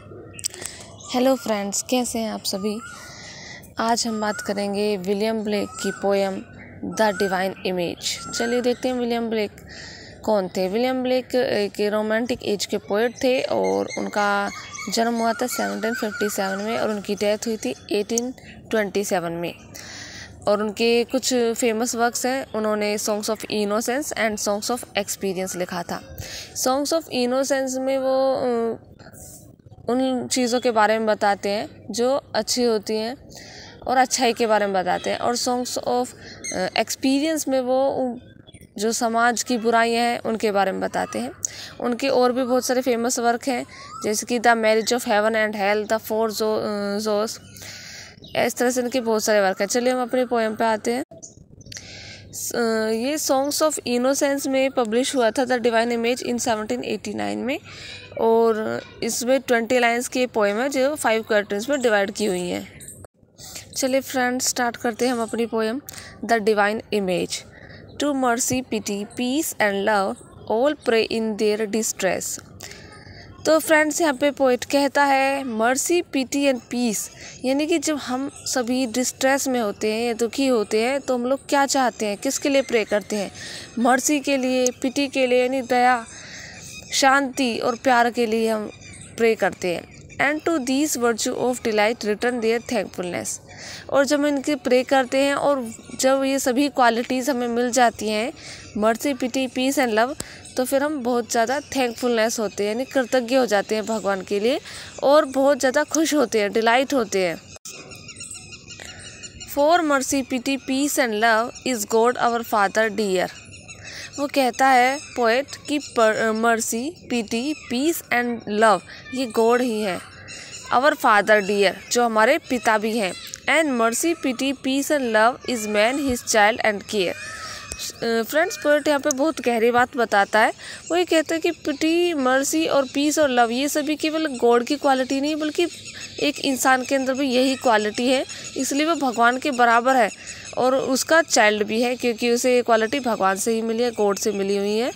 Hello friends, कैसे हैं आप सभी। आज हम बात करेंगे विलियम ब्लेक की पोएम द डिवाइन इमेज। चलिए देखते हैं विलियम ब्लेक कौन थे। विलियम ब्लेक एक रोमांटिक एज के पोएट थे और उनका जन्म हुआ था 1757 में और उनकी डेथ हुई थी 1827 में। और उनके कुछ फेमस वर्क्स हैं। उन्होंने songs of innocence and songs of experience लिखा था। सॉन्ग्स ऑफ इनोसेंस में वो उन चीज़ों के बारे में बताते हैं जो अच्छी होती हैं और अच्छाई के बारे में बताते हैं। और सॉन्ग्स ऑफ एक्सपीरियंस में वो जो समाज की बुराइयां हैं उनके बारे में बताते हैं। उनके और भी बहुत सारे फेमस वर्क हैं, जैसे कि the marriage of heaven and hell, the four Zoas. इस तरह से उनके बहुत सारे वर्क हैं। चलिए हम अपनी पोएम पे आते हैं। ये सॉन्ग्स ऑफ इनोसेंस में पब्लिश हुआ था द डिवाइन इमेज इन 1789 में। और इसमें 20 लाइन्स की पोएम है जो 5 क्वार्टर्स में डिवाइड की हुई हैं। चलिए फ्रेंड्स, स्टार्ट करते हैं हम अपनी poem the divine image. To mercy, pity, peace and love all pray in their distress. तो फ्रेंड्स, यहाँ पे पोएट कहता है मर्सी, पिटी एंड पीस, यानी कि जब हम सभी डिस्ट्रेस में होते हैं या दुखी होते हैं तो हम लोग क्या चाहते हैं, किसके लिए प्रे करते हैं। मर्सी के लिए, पिटी के लिए यानी दया, शांति और प्यार के लिए हम प्रे करते हैं। And to these virtue of delight return their thankfulness. और जब हम इनके प्रे करते हैं और जब ये सभी क्वालिटीज़ हमें मिल जाती हैं, mercy, pity, peace and love, तो फिर हम बहुत ज़्यादा थैंकफुलनेस होते हैं, यानी कृतज्ञ हो जाते हैं भगवान के लिए और बहुत ज़्यादा खुश होते हैं, डिलाइट होते हैं। For mercy, pity, peace and love is God our father dear. वो कहता है पोएट कि mercy, pity, peace and love ये गॉड ही है, आवर फादर डियर जो हमारे पिता भी हैं। And mercy, pity, peace and love is man his child and care. Friends, poet यहाँ पे बहुत गहरी बात बताता है। वो ये कहता है कि पिटी, मर्सी और पीस और लव ये सभी केवल गॉड की क्वालिटी नहीं बल्कि एक इंसान के अंदर भी यही क्वालिटी है, इसलिए वो भगवान के बराबर है और उसका चाइल्ड भी है, क्योंकि उसे ये क्वालिटी भगवान से ही मिली है, गॉड से मिली हुई है।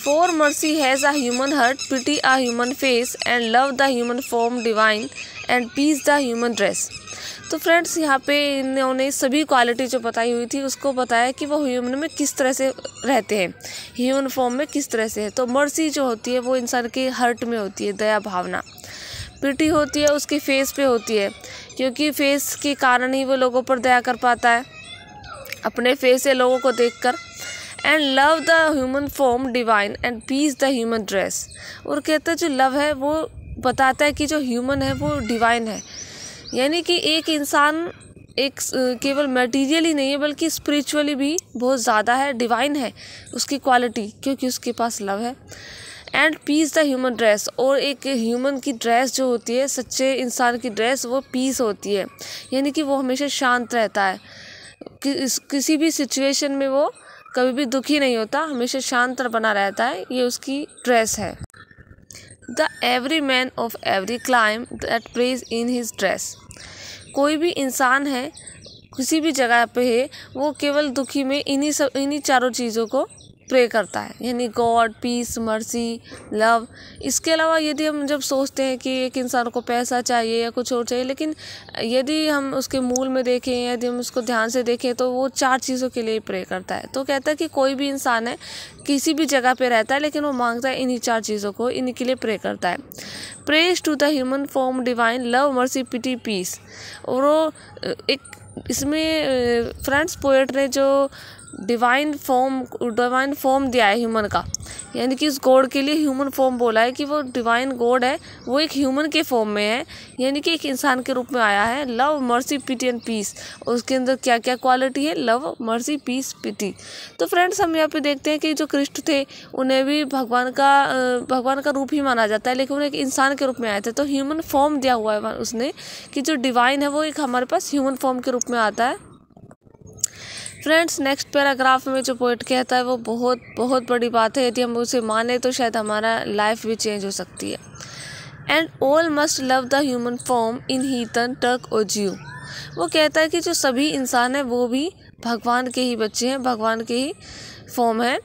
For mercy has a human heart, pity a human face, and love the human form divine, and peace the human dress. तो फ्रेंड्स, यहाँ पे इन्होंने सभी क्वालिटी जो बताई हुई थी उसको बताया कि वो ह्यूमन में किस तरह से रहते हैं, ह्यूमन फॉर्म में किस तरह से है। तो मर्सी जो होती है वो इंसान के हार्ट में होती है, दया भावना। पिटी होती है उसके फेस पे होती है, क्योंकि फेस के कारण ही वो लोगों पर दया कर पाता है, अपने फेस से लोगों को देखकर। And love the human form divine and peace the human dress. और कहता है जो लव है वो बताता है कि जो ह्यूमन है वो डिवाइन है, यानी कि एक इंसान एक केवल मटेरियल ही नहीं है बल्कि स्पिरिचुअली भी बहुत ज़्यादा है, डिवाइन है उसकी क्वालिटी, क्योंकि उसके पास लव है। And peace the human dress, और एक ह्यूमन की ड्रेस जो होती है, सच्चे इंसान की ड्रेस, वो पीस होती है, यानी कि वो हमेशा शांत रहता है, किसी भी सिचुएशन में वो कभी भी दुखी नहीं होता, हमेशा शांत बना रहता है, ये उसकी ड्रेस है। The every man of every climb that praise in his dress. कोई भी इंसान है किसी भी जगह पे है, वो केवल दुखी में इन्हीं चारों चीज़ों को प्रे करता है, यानी गॉड, पीस, मर्सी, लव। इसके अलावा यदि हम जब सोचते हैं कि एक इंसान को पैसा चाहिए या कुछ और चाहिए, लेकिन यदि हम उसके मूल में देखें, यदि हम उसको ध्यान से देखें तो वो 4 चीज़ों के लिए प्रे करता है। तो कहता है कि कोई भी इंसान है किसी भी जगह पे रहता है लेकिन वो मांगता है इन्हीं 4 चीज़ों को, इन्हीं के लिए प्रे करता है। Praise to the human form divine, love, mercy, pity, peace. और वो एक इसमें फ्रेंड्स पोएट ने जो डिवाइन फॉर्म दिया है ह्यूमन का, यानी कि उस गॉड के लिए ह्यूमन फॉर्म बोला है कि वो डिवाइन गॉड है, वो एक ह्यूमन के फॉर्म में है, यानी कि एक इंसान के रूप में आया है। Love, mercy, pity and peace, और उसके अंदर क्या क्या क्वालिटी है? Love, mercy, peace, pity. तो फ्रेंड्स हम यहाँ पे देखते हैं कि जो कृष्ण थे उन्हें भी भगवान का रूप ही माना जाता है, लेकिन वो एक इंसान के रूप में आए थे। तो ह्यूमन फॉर्म दिया हुआ है उसने कि जो डिवाइन है वो एक हमारे पास ह्यूमन फॉर्म के रूप में आता है। फ्रेंड्स नेक्स्ट पैराग्राफ में जो पोएट कहता है वो बहुत बहुत बड़ी बात है, यदि हम उसे माने तो शायद हमारा लाइफ भी चेंज हो सकती है। And all must love the human form in heathen, Turk और ज्यू। वो कहता है कि जो सभी इंसान हैं वो भी भगवान के ही बच्चे हैं, भगवान के ही फॉर्म है,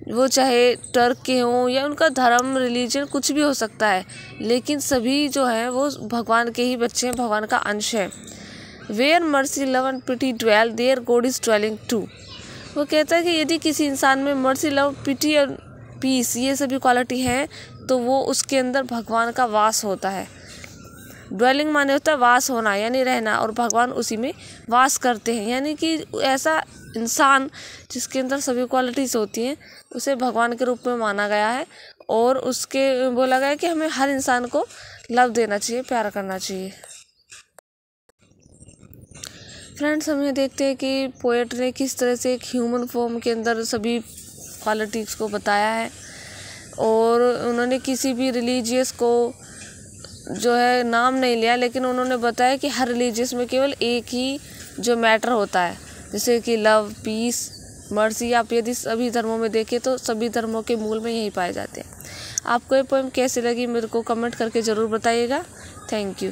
वो चाहे टर्क के हों या उनका धर्म, रिलीजन कुछ भी हो सकता है, लेकिन सभी जो हैं वो भगवान के ही बच्चे हैं, भगवान का अंश है। Where mercy, love and pity dwell, there God is dwelling too. वो कहता है कि यदि किसी इंसान में मर्सी, लव, पिटी और पीस ये सभी क्वालिटी हैं तो वो उसके अंदर भगवान का वास होता है। ड्वेलिंग माने होता है वास होना, यानी रहना, और भगवान उसी में वास करते हैं, यानी कि ऐसा इंसान जिसके अंदर सभी क्वालिटीज़ होती हैं उसे भगवान के रूप में माना गया है, और उसके बोला गया है कि हमें हर इंसान को लव देना चाहिए, प्यार करना चाहिए। फ्रेंड्स हम ये देखते हैं कि पोएट ने किस तरह से एक ह्यूमन फॉर्म के अंदर सभी क्वालिटीज़ को बताया है, और उन्होंने किसी भी रिलीजियस को जो है नाम नहीं लिया, लेकिन उन्होंने बताया कि हर रिलीजियस में केवल एक ही जो मैटर होता है, जैसे कि लव, पीस, मर्सी। आप यदि सभी धर्मों में देखें तो सभी धर्मों के मूल में यही पाए जाते हैं। आपको ये पोएम कैसी लगी मेरे को कमेंट करके ज़रूर बताइएगा। Thank you.